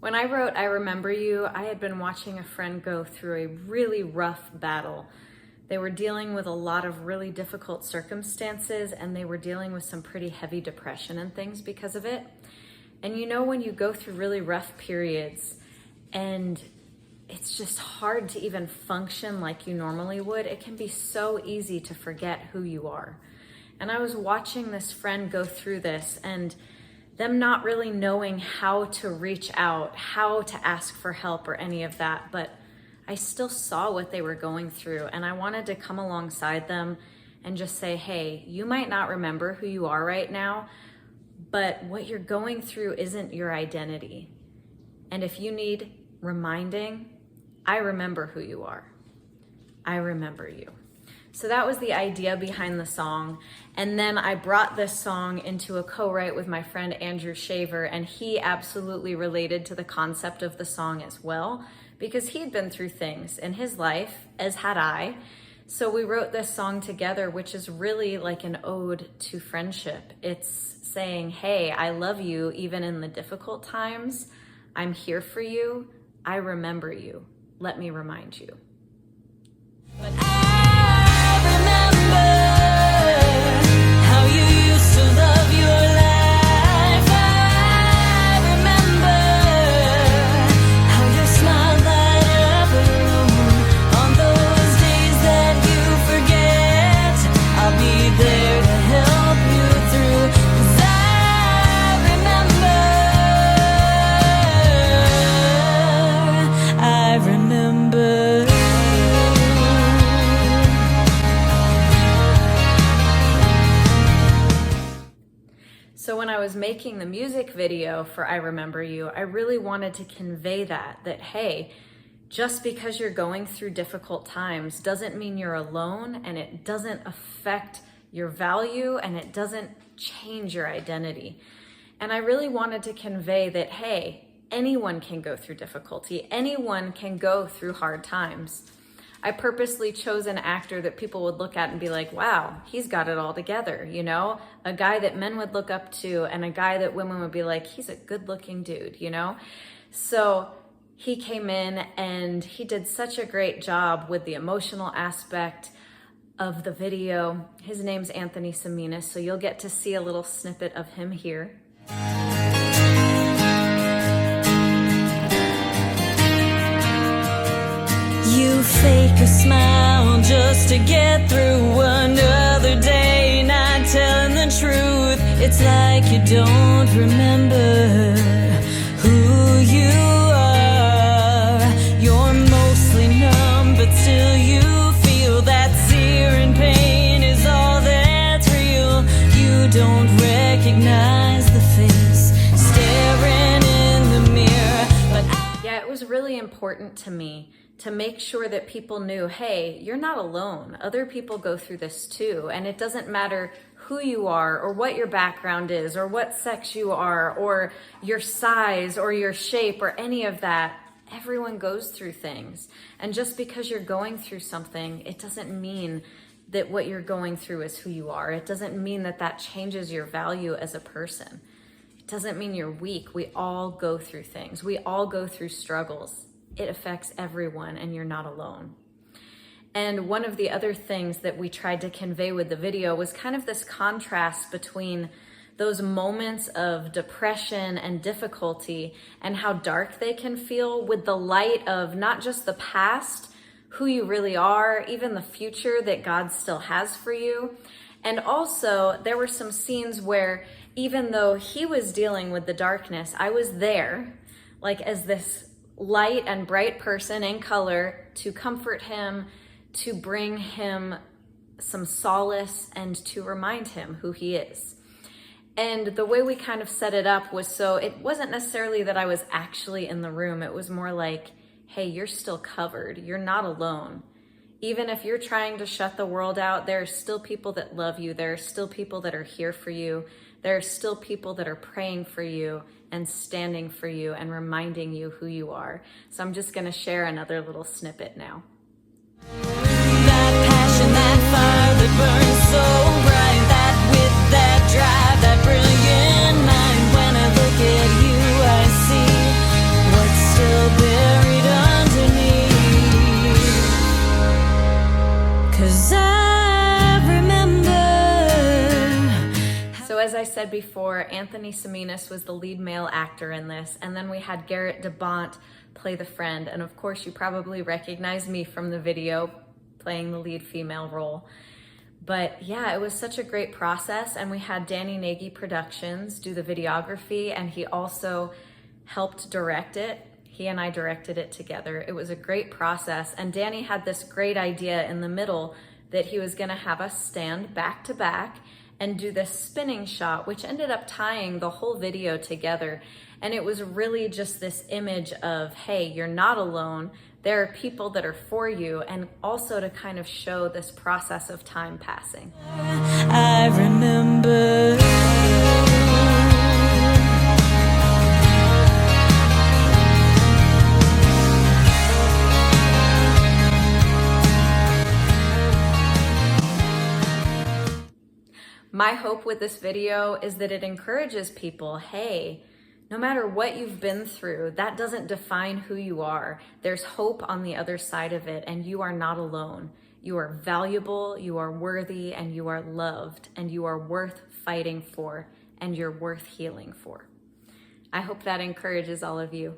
When I wrote I Remember You, I had been watching a friend go through a really rough battle. They were dealing with a lot of really difficult circumstances, and they were dealing with some pretty heavy depression and things because of it. And you know, when you go through really rough periods and it's just hard to even function like you normally would, it can be so easy to forget who you are. And I was watching this friend go through this, and them not really knowing how to reach out, how to ask for help or any of that, but I still saw what they were going through, and I wanted to come alongside them and just say, hey, you might not remember who you are right now, but what you're going through isn't your identity. And if you need reminding, I remember who you are. I remember you. So that was the idea behind the song. And then I brought this song into a co-write with my friend Andrew Shaver, and he absolutely related to the concept of the song as well, because he'd been through things in his life, as had I. So we wrote this song together, which is really like an ode to friendship. It's saying, hey, I love you even in the difficult times. I'm here for you. I remember you. Let me remind you. But I remember how you used to love your life. I remember how your smile lighted up a room. On those days that you forget, I'll be there to help you through. 'Cause I remember. So when I was making the music video for I Remember You, I really wanted to convey that hey, just because you're going through difficult times doesn't mean you're alone, and it doesn't affect your value, and it doesn't change your identity. And I really wanted to convey that, hey, anyone can go through difficulty. Anyone can go through hard times. I purposely chose an actor that people would look at and be like, wow, he's got it all together, you know? A guy that men would look up to, and a guy that women would be like, he's a good looking dude, you know? So he came in and he did such a great job with the emotional aspect of the video. His name's Anthony Saminas, so you'll get to see a little snippet of him here. You fake a smile just to get through another day, not telling the truth. It's like you don't remember who you are. You're mostly numb, but still you feel that searing pain is all that's real. You don't recognize the face staring in the mirror, but yeah, it was really important to me to make sure that people knew, hey, you're not alone. Other people go through this too. And it doesn't matter who you are or what your background is or what sex you are or your size or your shape or any of that. Everyone goes through things. And just because you're going through something, it doesn't mean that what you're going through is who you are. It doesn't mean that that changes your value as a person. It doesn't mean you're weak. We all go through things. We all go through struggles. It affects everyone, and you're not alone. And one of the other things that we tried to convey with the video was kind of this contrast between those moments of depression and difficulty and how dark they can feel, with the light of not just the past, who you really are, even the future that God still has for you. And also, there were some scenes where even though he was dealing with the darkness, I was there, like as this light and bright person in color, to comfort him, to bring him some solace, and to remind him who he is. And the way we kind of set it up was, so it wasn't necessarily that I was actually in the room. It was more like, hey, you're still covered. You're not alone. Even if you're trying to shut the world out, there are still people that love you. There are still people that are here for you. There are still people that are praying for you and standing for you and reminding you who you are. So I'm just gonna share another little snippet now. that passion, that fire that burns so bright, that wit, that drive, that brilliant mind. When I look at you, I see I said before, Anthony Seminis was the lead male actor in this, and then we had Garrett DeBont play the friend, and of course you probably recognize me from the video playing the lead female role. But yeah, it was such a great process, and we had Danny Nagy Productions do the videography, and he also helped direct it. He and I directed it together. It was a great process, and Danny had this great idea in the middle that he was gonna have us stand back to back and do this spinning shot, which ended up tying the whole video together. And it was really just this image of, hey, you're not alone. There are people that are for you, and also to kind of show this process of time passing. I remember. My hope with this video is that it encourages people, hey, no matter what you've been through, that doesn't define who you are. There's hope on the other side of it, and you are not alone. You are valuable, you are worthy, and you are loved, and you are worth fighting for, and you're worth healing for. I hope that encourages all of you.